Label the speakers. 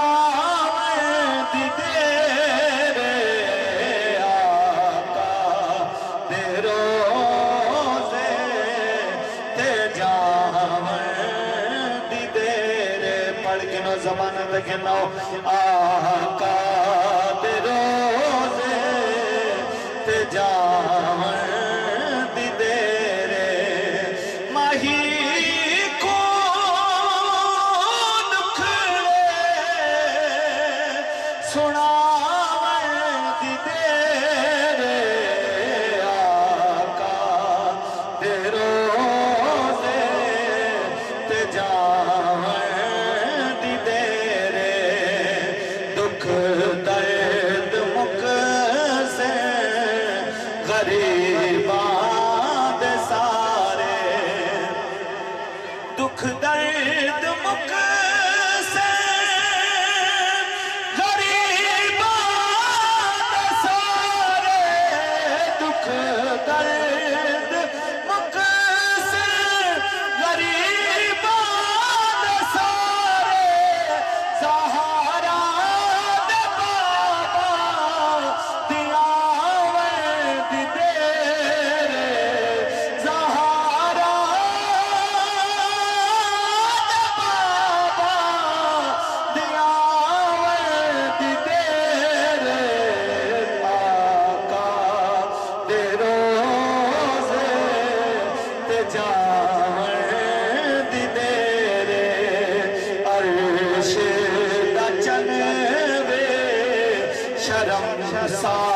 Speaker 1: آمد دیر آقا دے روزے تے جاوند دیر پڑھ کے نو زبان تک نو آقا دے روزے تے جاوند دیر ماہی سناوند دیر آقا دے روزے تے جاوند دیر دکھ درد مکسے غریباں دے سارے دکھ درد مکسے درد مقصر غریبان سارے سہارا دے بابا دیاوند دیر سہارا دے بابا دیاوند دیر آقا دے روزے تے جاوند دیر عرش دا چن وے شرم سار